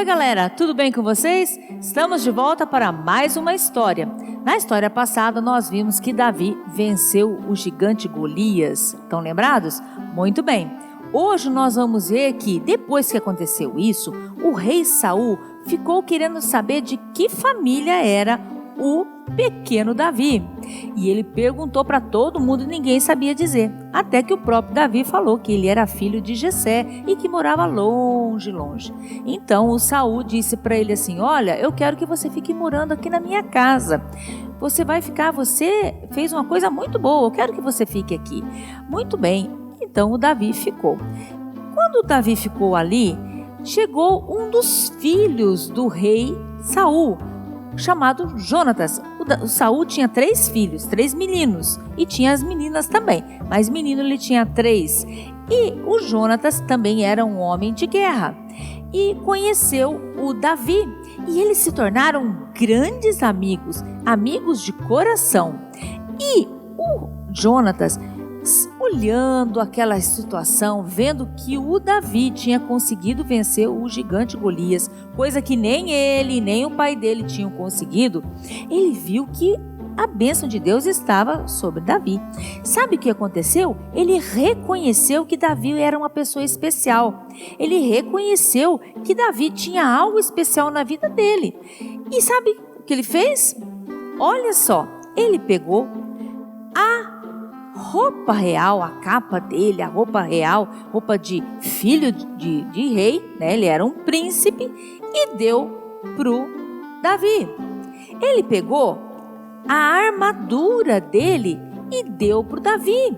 Oi galera, tudo bem com vocês? Estamos de volta para mais uma história. Na história passada nós vimos que Davi venceu o gigante Golias. Estão lembrados? Muito bem. Hoje nós vamos ver que depois que aconteceu isso, o rei Saul ficou querendo saber de que família era o pequeno Davi. E ele perguntou para todo mundo e ninguém sabia dizer. Até que o próprio Davi falou que ele era filho de Jessé e que morava longe. Então o Saul disse para ele assim: olha, eu quero que você fique morando aqui na minha casa. Você fez uma coisa muito boa, eu quero que você fique aqui. Muito bem, então o Davi ficou. Quando o Davi ficou ali, chegou um dos filhos do rei Saul, chamado Jonatas. O Saul tinha 3 filhos, 3 meninos, e tinha as meninas também, mas menino ele tinha 3. E o Jonatas também era um homem de guerra e conheceu o Davi, e eles se tornaram grandes amigos de coração. E o Jonatas, olhando aquela situação, vendo que o Davi tinha conseguido vencer o gigante Golias, coisa que nem ele, nem o pai dele tinham conseguido, ele viu que a bênção de Deus estava sobre Davi. Sabe o que aconteceu? Ele reconheceu que Davi era uma pessoa especial. Ele reconheceu que Davi tinha algo especial na vida dele. E sabe o que ele fez? Olha só, ele pegou a roupa real, a capa dele, a roupa real, roupa de filho de rei, né? Ele era um príncipe, e deu pro Davi. Ele pegou a armadura dele e deu pro Davi.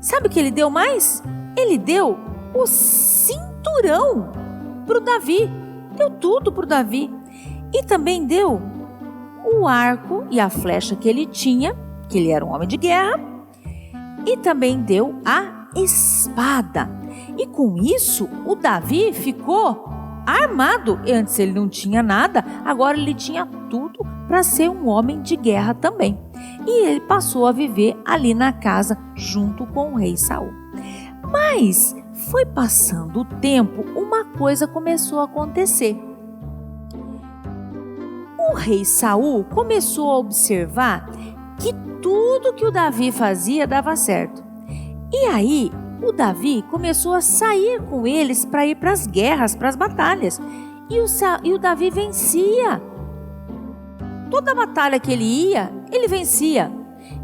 Sabe o que ele deu mais? Ele deu o cinturão pro Davi. Deu tudo pro Davi. E também deu o arco e a flecha que ele tinha, que ele era um homem de guerra. E também deu a espada. E com isso, o Davi ficou armado. Antes ele não tinha nada, agora ele tinha tudo para ser um homem de guerra também. E ele passou a viver ali na casa junto com o rei Saul. Mas foi passando o tempo, uma coisa começou a acontecer. O rei Saul começou a observar que tudo que o Davi fazia dava certo. E aí o Davi começou a sair com eles para ir para as guerras, para as batalhas. E o Davi vencia. Toda batalha que ele ia, ele vencia.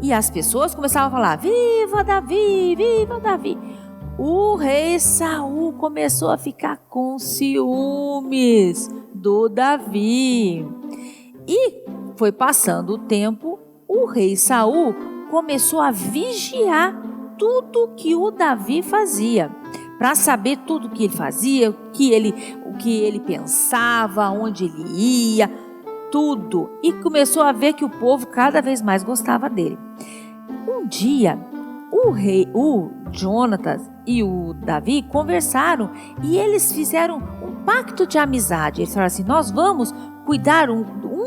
E as pessoas começavam a falar: viva Davi, viva Davi. O rei Saul começou a ficar com ciúmes do Davi. E foi passando o tempo, o rei Saul começou a vigiar tudo que o Davi fazia, para saber tudo que ele fazia, o que ele pensava, onde ele ia, tudo. E começou a ver que o povo cada vez mais gostava dele. Um dia, o Jonatas e o Davi conversaram e eles fizeram um pacto de amizade. Eles falaram assim: nós vamos cuidar um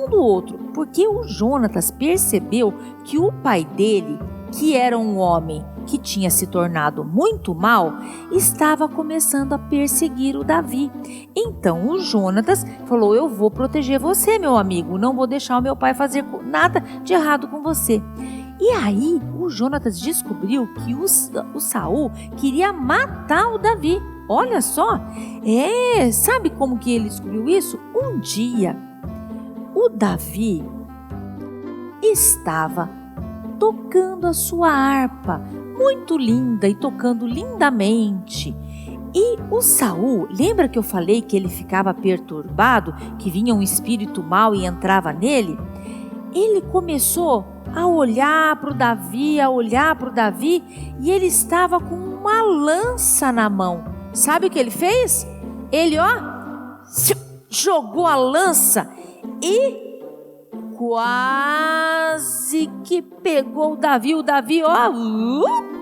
do outro, porque o Jonatas percebeu que o pai dele, que era um homem que tinha se tornado muito mal, estava começando a perseguir o Davi. Então o Jonatas falou: eu vou proteger você, meu amigo, não vou deixar o meu pai fazer nada de errado com você. E aí o Jonatas descobriu que o Saul queria matar o Davi. Olha só, sabe como que ele descobriu isso? Um dia o Davi estava tocando a sua harpa, muito linda e tocando lindamente. E o Saul, lembra que eu falei que ele ficava perturbado, que vinha um espírito mau e entrava nele? Ele começou a olhar para o Davi, e ele estava com uma lança na mão. Sabe o que ele fez? Ele, jogou a lança e quase que pegou o Davi. O Davi,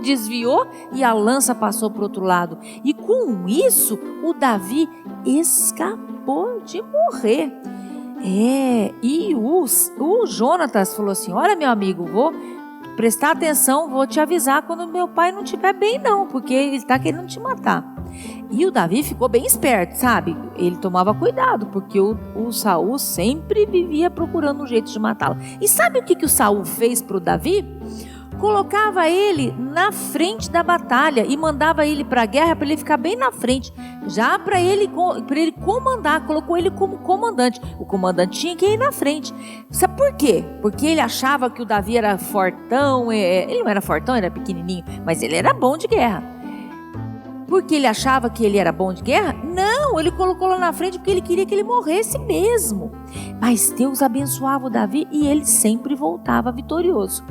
desviou e a lança passou para o outro lado. E com isso, o Davi escapou de morrer. E o Jonatas falou assim: olha, meu amigo, vou prestar atenção, vou te avisar quando meu pai não estiver bem não, porque ele está querendo te matar. E o Davi ficou bem esperto, sabe? Ele tomava cuidado, porque o Saul sempre vivia procurando um jeito de matá-lo. E sabe o que o Saul fez para o Davi? Colocava ele na frente da batalha e mandava ele para a guerra para ele ficar bem na frente, já para ele comandar, colocou ele como comandante. O comandante tinha que ir na frente. Sabe por quê? Porque ele achava que o Davi era fortão, ele não era fortão, era pequenininho, mas ele era bom de guerra. Porque ele achava que ele era bom de guerra? Não, ele colocou lá na frente porque ele queria que ele morresse mesmo. Mas Deus abençoava o Davi e ele sempre voltava vitorioso.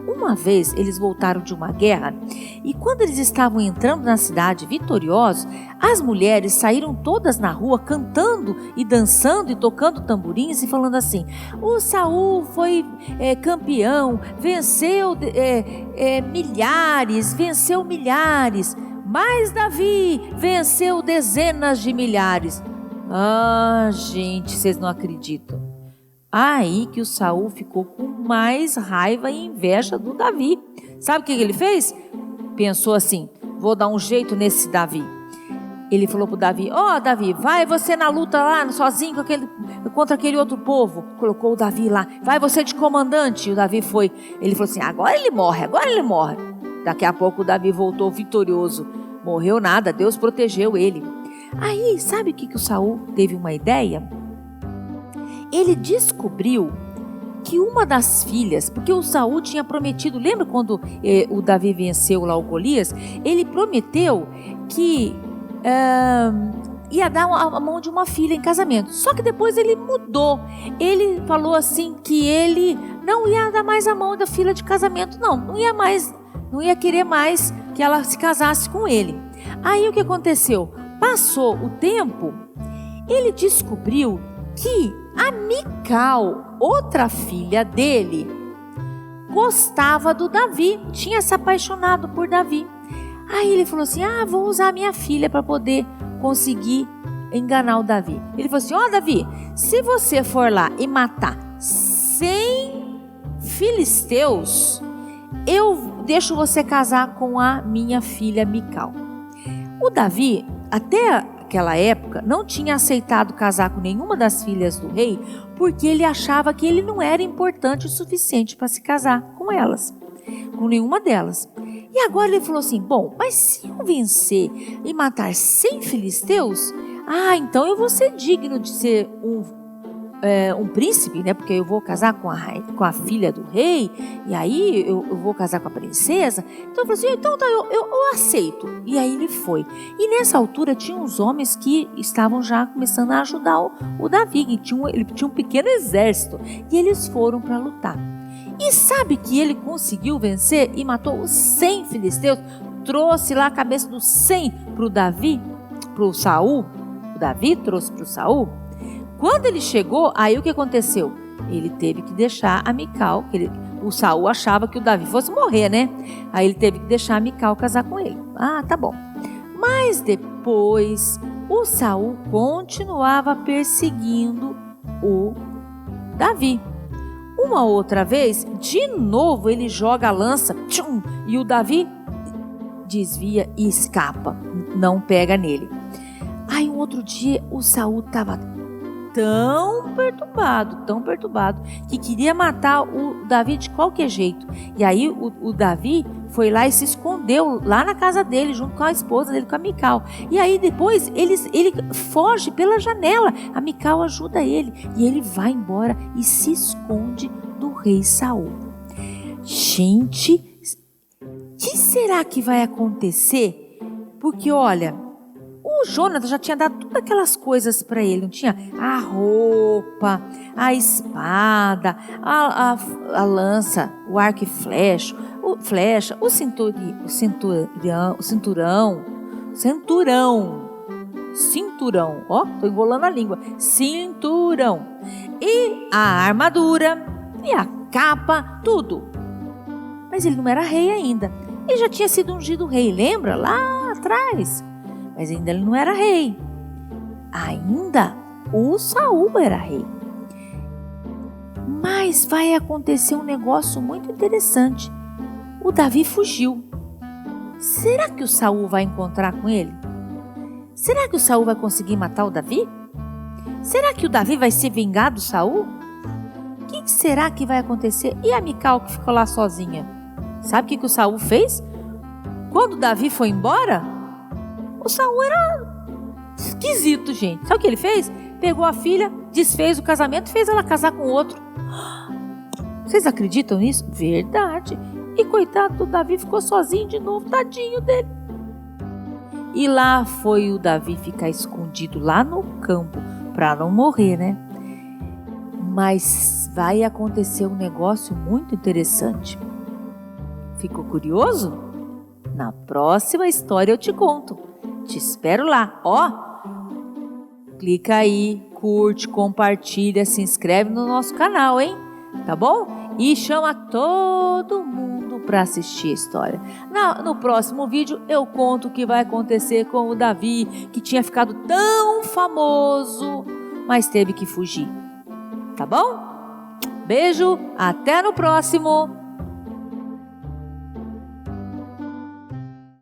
Uma vez eles voltaram de uma guerra e quando eles estavam entrando na cidade vitoriosos, as mulheres saíram todas na rua cantando e dançando e tocando tamborins e falando assim: o Saul foi campeão, venceu milhares, mas Davi venceu dezenas de milhares. Ah, gente, vocês não acreditam. Aí que o Saul ficou com mais raiva e inveja do Davi. Sabe o que ele fez? Pensou assim: vou dar um jeito nesse Davi. Ele falou pro Davi: Davi, vai você na luta lá, sozinho contra aquele outro povo. Colocou o Davi lá. Vai você de comandante. E o Davi foi. Ele falou assim: agora ele morre. Daqui a pouco o Davi voltou vitorioso. Morreu nada, Deus protegeu ele. Aí, sabe o que o Saul teve uma ideia? Ele descobriu que uma das filhas, porque o Saul tinha prometido, lembra quando o Davi venceu lá o Golias? Ele prometeu que ia dar a mão de uma filha em casamento. Só que depois ele mudou. Ele falou assim que ele não ia dar mais a mão da filha de casamento, não ia querer mais que ela se casasse com ele. Aí o que aconteceu? Passou o tempo, ele descobriu que a Mical, outra filha dele, gostava do Davi, tinha se apaixonado por Davi. Aí ele falou assim: vou usar a minha filha para poder conseguir enganar o Davi. Ele falou assim: Davi, se você for lá e matar 100 filisteus, eu deixo você casar com a minha filha Mical. O Davi, até aquela época, não tinha aceitado casar com nenhuma das filhas do rei, porque ele achava que ele não era importante o suficiente para se casar com elas, com nenhuma delas. E agora ele falou assim: bom, mas se eu vencer e matar 100 filisteus, então eu vou ser digno de ser um príncipe, né? Porque eu vou casar com a filha do rei, e aí eu vou casar com a princesa. Então eu falei assim: então eu aceito. E aí ele foi. E nessa altura tinha uns homens que estavam já começando a ajudar o Davi, ele tinha um pequeno exército, e eles foram para lutar. E sabe que ele conseguiu vencer e matou os 100 filisteus, trouxe lá a cabeça dos 100 para o Saul. O Davi trouxe para o Saul. Quando ele chegou, aí o que aconteceu? Ele teve que deixar a Mical, o Saul achava que o Davi fosse morrer, né? Aí ele teve que deixar a Mical casar com ele. Tá bom. Mas depois, o Saul continuava perseguindo o Davi. Uma outra vez, de novo ele joga a lança, e o Davi desvia e escapa, não pega nele. Aí um outro dia, o Saul estava tão perturbado, que queria matar o Davi de qualquer jeito. E aí o Davi foi lá e se escondeu lá na casa dele, junto com a esposa dele, com a Mical. E aí depois ele foge pela janela. A Mical ajuda ele e ele vai embora e se esconde do rei Saul. Gente, o que será que vai acontecer? Porque olha, o Jonathan já tinha dado todas aquelas coisas para ele, não tinha? A roupa, a espada, a lança, o arco e flecha, o cinturão, tô enrolando a língua, cinturão, e a armadura, e a capa, tudo. Mas ele não era rei ainda, ele já tinha sido ungido rei, lembra? Lá atrás. Mas ainda ele não era rei. Ainda o Saul era rei. Mas vai acontecer um negócio muito interessante. O Davi fugiu. Será que o Saul vai encontrar com ele? Será que o Saul vai conseguir matar o Davi? Será que o Davi vai se vingar do Saul? O que será que vai acontecer? E a Mical que ficou lá sozinha? Sabe o que o Saul fez? Quando o Davi foi embora, o Saul era esquisito, gente. Sabe o que ele fez? Pegou a filha, desfez o casamento e fez ela casar com outro. Vocês acreditam nisso? Verdade. E coitado do Davi, ficou sozinho de novo, tadinho dele. E lá foi o Davi ficar escondido lá no campo, para não morrer, né? Mas vai acontecer um negócio muito interessante. Ficou curioso? Na próxima história eu te conto. Te espero lá, ó. Clica aí, curte, compartilha, se inscreve no nosso canal, hein? Tá bom? E chama todo mundo para assistir a história. No próximo vídeo eu conto o que vai acontecer com o Davi, que tinha ficado tão famoso, mas teve que fugir. Tá bom? Beijo, até no próximo!